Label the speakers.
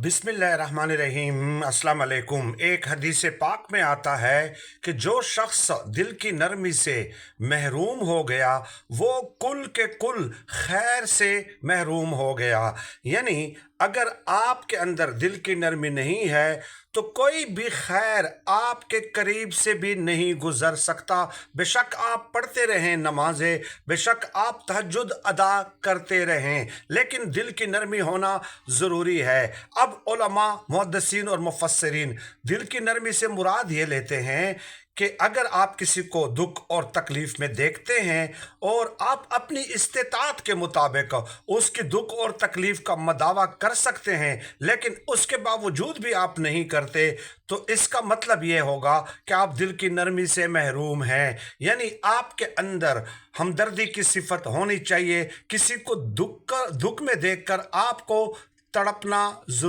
Speaker 1: बिस्मिल्लाहिर्रहमानिर्रहीम अस्सलाम वालेकुम। एक हदीस पाक में आता है कि जो शख्स दिल की नरमी से महरूम हो गया वो कुल के कुल खैर से महरूम हो गया। यानी अगर आपके अंदर दिल की नरमी नहीं है तो कोई भी खैर आपके करीब से भी नहीं गुजर सकता। बेशक आप पढ़ते रहें नमाजें, बेशक आप तहज्जुद अदा करते रहें, लेकिन दिल की नरमी होना ज़रूरी है। अब उलमा, मुहद्दिसीन और मुफस्सिरीन दिल की नरमी से मुराद ये लेते हैं कि अगर आप किसी को दुख और तकलीफ में देखते हैं और आप अपनी इस्तेताअत के मुताबिक उसकी दुख और तकलीफ का मदावा कर सकते हैं, लेकिन उसके बावजूद भी आप नहीं करते, तो इसका मतलब ये होगा कि आप दिल की नरमी से महरूम हैं। यानी आपके अंदर हमदर्दी की सिफत होनी चाहिए। किसी को दुख में देखकर आपको तड़पना